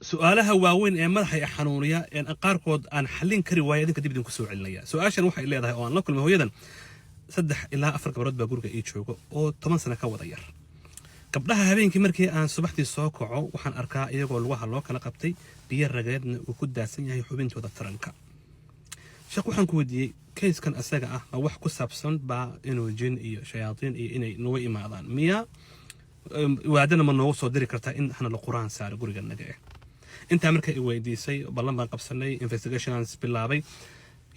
سؤالها واوين ee madaxay xanuuniya in qaarkood aan xallin kari waayo idinka dib idin ku soo celinaya su'aashan waxay leedahay oo aan la kulmay hooyadan 3 ilaa 4 gabdhood baa guriga ii joogo oo 10 sano ka wada yar gabdhaha habeenkii markii aan subaxdii soo kaco waxaan arkaa iyagoo lugaha loo kala qabtay biyo ragaadna uu ku daasan yahay xubintooda taranka shaq waxaan ku weydiiyey kayskan asaga ah ma wax ku saabsan baa inuu jin iyo shayaatiin iyo inay noo imaadaan miya waadana ma noogu soo diri kartaa in hana la quraan saar guriga naga inta markay i weydiisay ballan baan qabsanay investigations bilaabay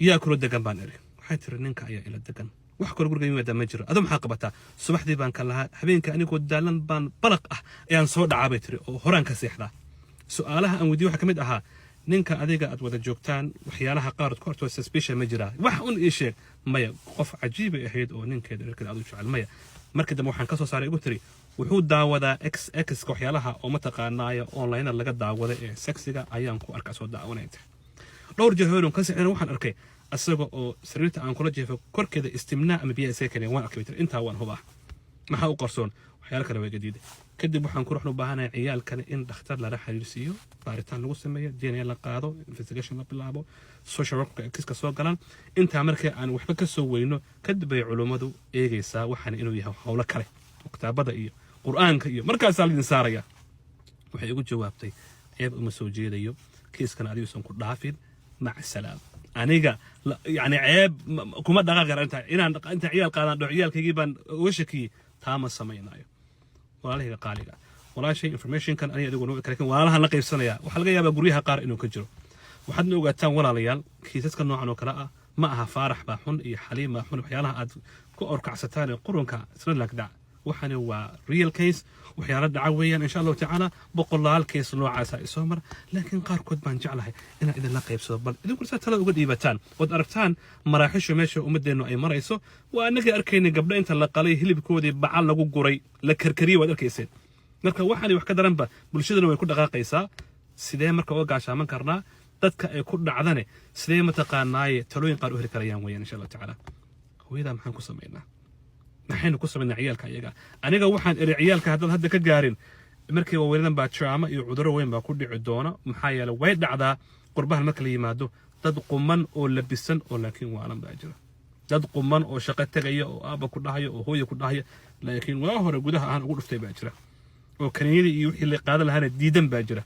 yaa kula degan baan iri waxay tiri ninka ayaa ila degan wax kale guriga yimaada ma jiro adoo maxaa qabataa subaxdii baan ka lahaa habeenka anigoo daalan baan balaq ah ayaan soo dhacaabay tiri oo horaan ka seexdaa su'aalaha aan weydiiyey waxa kamid ahaa ninka adiga aad wada joogtaan waxyaalaha qaar ku hortoo suspicion ma jiraa wax un ii sheeg maya qof cajiib ay ahayd oo ninkeeda reerkeeda aad u jecel maya markii dambe waxaan ka soo saaray ugu tiri wuxuu daawadaa x waxyaalaha oo mataqaanaayo online laga daawado ee sexiga ayaan ku arkaa soo daawanayta dhowr jeer hore ka sixin waxaan arkay asaga oo sariirta aan kula jeefo korkeeda istimnaa ama biyo seekane waan arkay inta waan hubaa maxaa u qarsoon waxyaalo kale way gadiid kadib waxaan ku ruuxnu baahanahay ciyaalkan in dhakhtar la xiriirsiyo baaritaan lagu sameeyo DNA la qaado investigation la bilaabo social work kiiska soo galaan inta markii aan waxba ka soo weyno kadib ay culimadu eegaysaa waxaan inuu yahay hawlo kale kitaabada iyo quraanka iyo markaas la idin saaraya waxay ugu jawaabtay ceeb uma soo jeedayo kiiskan adiisan ku dhaafin mac salaam aniga yani ceeb kuma dhaqaaqar inta ciyaal qaadan dhow ciyaalkaygii baan uga shakiyay taama samaynayo walaalaha qaaliga walaashay information kan aniga adigu kale kan walaalaha la qaybsanaya waxa laga yaabaa guryaha qaar inuu ka jiro waxaad ogaataan walaalayaal kiisaska noocan oo kale ah ma aha faarax baa xun iyo xaliim baa xun waxyaalaha aad ku orkacsataan qurunka isla lagda waxana waa real case waxyaalo dhaca weeyaan insha Allah ta'ala boqolaal case noocaas ay soo mar laakiin qaar kood baan jeclahay inaan idin la qaybsado bal idinku si tala uga dhiibataan wad aragtaan maraaxisho meesha umadeenu ay marayso waa anaga arkaynay gabdho inta la qalay hilibkoodii bacal lagu guray la karkariyay wad arkayseen marka waxaan wax ka daranba bulshadana way ku dhaqaaqaysaa sidee marka oo gaashaaman karnaa dadka ay ku dhacdane sidee ma taqaanaaye talooyin qaar u heli karayaan weeyaan insha Allah ta'ala hooyada maxaan ku sameeynaa maxaynu ku sameynaa ciyaalka iyaga aniga waxaan iri ciyaalka hadda ka gaarin markii weeradan baa trauma iyo cudurro weyn baa ku dhici doona maxaa yeelay way dhacdaa qurbahan marka la yimaado dad quman oo labisan oo laakiin waalan baa jira dad quman oo shaqo tagaya oo aaba ku dhahayo oo hooyo ku dhahayo laakiin waa hore gudaha aan ugu dhuftay baa jira oo kaniyadii iyo wixii la qaadan lahaana diidan baa jira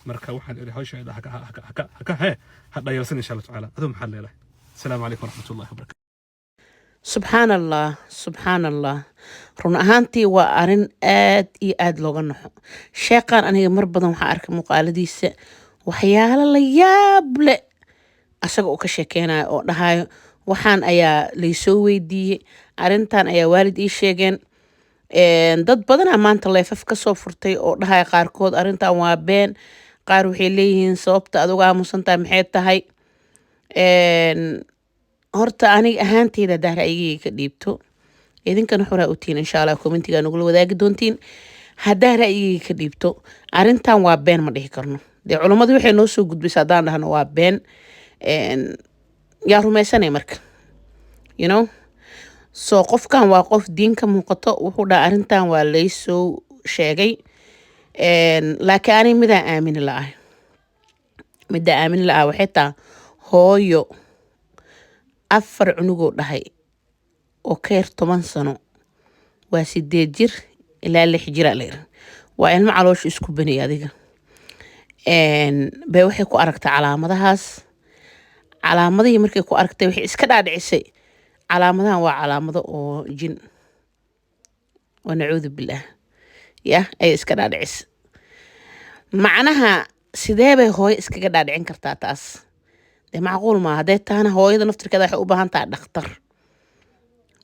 marka waxaan iri hawsheeda ha dhayalsan insha Allah ta'ala adoo maxaa leeyahay السلام عليكم ورحمة الله وبركاته subxaan allah run ahaantii waa arin aad iyo aad looga naxo sheeqaan aniga mar badan waxaa arkay muuqaaladiisa waxyaalo la yaab leh asaga uu ka sheekeynayo oo dhahayo waxaan ayaa laysoo weydiiyey arintan ayaa waalid ii sheegeen dad badanaa maanta leefaf kasoo furtay oo dhahaya qaarkood arintan waa been qaar waxay leeyihiin sababta aad uga aamusantahay maxay tahay horta aniga ahaanteyda daa ra'yigayga ka dhiibto idinkana xoraa u tihiin insha Allah commentiga nagula wadaagi doontiin haddaa ra'yigayga ka dhiibto arintan waa been ma dhihi karno dee culummadu waxay noo soo gudbisay haddaan dhahno waa been yaa rumaysanay marka you know so qofkan waa qof diin ka muuqato wuxuu dhaha arintan waa laysoo sheegay laakiin ani midaan aamini la'ahay waxay taa hooyo 4 cunugoo dhahay oo ka yar 10 sano waa 8 jir ilaa 6 jir aleer waa ilmo caloosha isku banay adiga bay waxay ku aragtay calaamadihii markay ku aragtay waxay iska dhaadhicisay calaamadahan waa calaamado oo jin wa nacuudu billah ay iska dhaadhicisay macnaha sidee bay hooyo iskaga dhaadhicin kartaa taas macquul ma haday taana hooyada naftirkeeda waxay u baahan tahay dhakhtar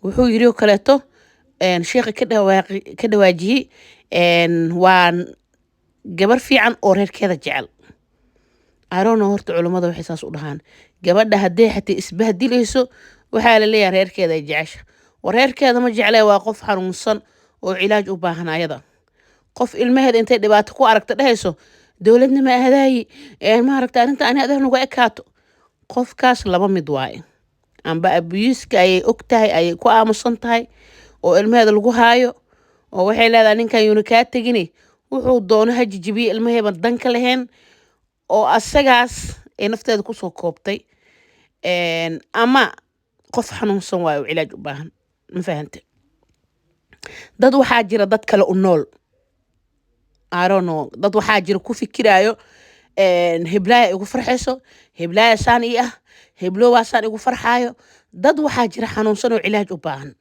wuxuu yiri oo kaleeto sheekhi ka dhawaajiyey waa gabar fiican oo reerkeeda jecel aroona horta culimada waxay saas u dhahaan gabadha haddii xataa isbahdilayso waxaa la leeyahay reerkeeda ay jecesha wareerkeeda ma jeclee waa qof xanuunsan oo cilaaj u baahan ayada qof ilmaheeda intay dhibaato ku aragta dhahayso dowladna ma ahadaayi ma aragta arrinta ani adeer nuga ekaato qofkaas laba mid waaye amba abuyiska ayay og tahay ayay ku aamusan tahay oo ilmaheeda lagu haayo oo waxay leedahay ninkan yuuna kaa tegini wuxuu doono ha jijibiye ilmaheeban danka lahayn oo asagaas ay nafteeda kusoo koobtay ama qof xanuunsan waayo cilaaj u baahan ma fahante dad waxaa jira dad kale u nool I don't know dad waxaa jira ku fikiraayo heblaaya igu farxayso heblaaya saan ii ah heblowaa saan igu farxaayo dad waxaa jira xanuunsan oo cilaaj u baahan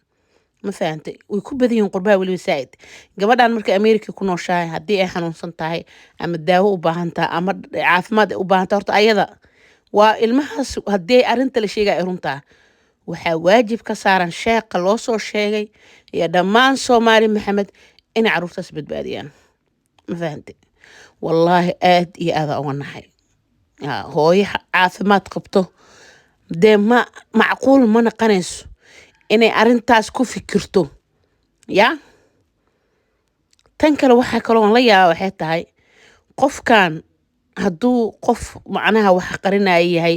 ma fahantay way ku badan yihiin qurbaha weliba saa'id gabadhan marka America ku nooshahay haddii ay xanuunsan tahay ama daawo u baahan tahay ama caafimaad u baahan tahay horta ayada waa ilmahaas haddii arrinta la sheegay ay runtaa waxaa waajib ka saaran sheeqa loo soo sheegay iyo dhammaan Soomaali Maxamed in caruurtaas badbaadiyaan ma fahantay wallaahi aad iyo aad uga naxay hooyo caafimaad qabto dee macquul ma naqanayso inay arrintaas ku fikirto ya tan kale waxaa kaloo la yaabaa waxay tahay qofkan hadduu qof macnaha wax qarinaya yahay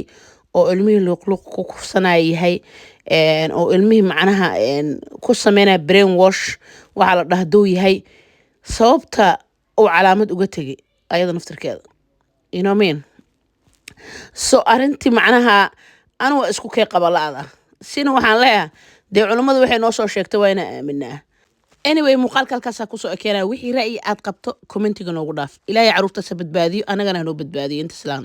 oo ilmihii luqluq ku kufsanaya yahay oo ilmihii macnaha ku sameynaya brain wash waxaa la dhahduu yahay sababta uu calaamad uga tegay ayada naftirkeeda you know what I mean so arrintii macnaha anu waa isku kay qabala'ada sina waxaan leeyahay dee culimmadu waxay noo soo sheegtay waa inaan aaminaa anyway muuqaalka halkaasaa kusoo ekeenaya wixii ra'yi aad qabto commentiga noogu dhaaf ilaahay caruurtaasa badbaadiyo annagana hanoo badbaadiyo inta islaan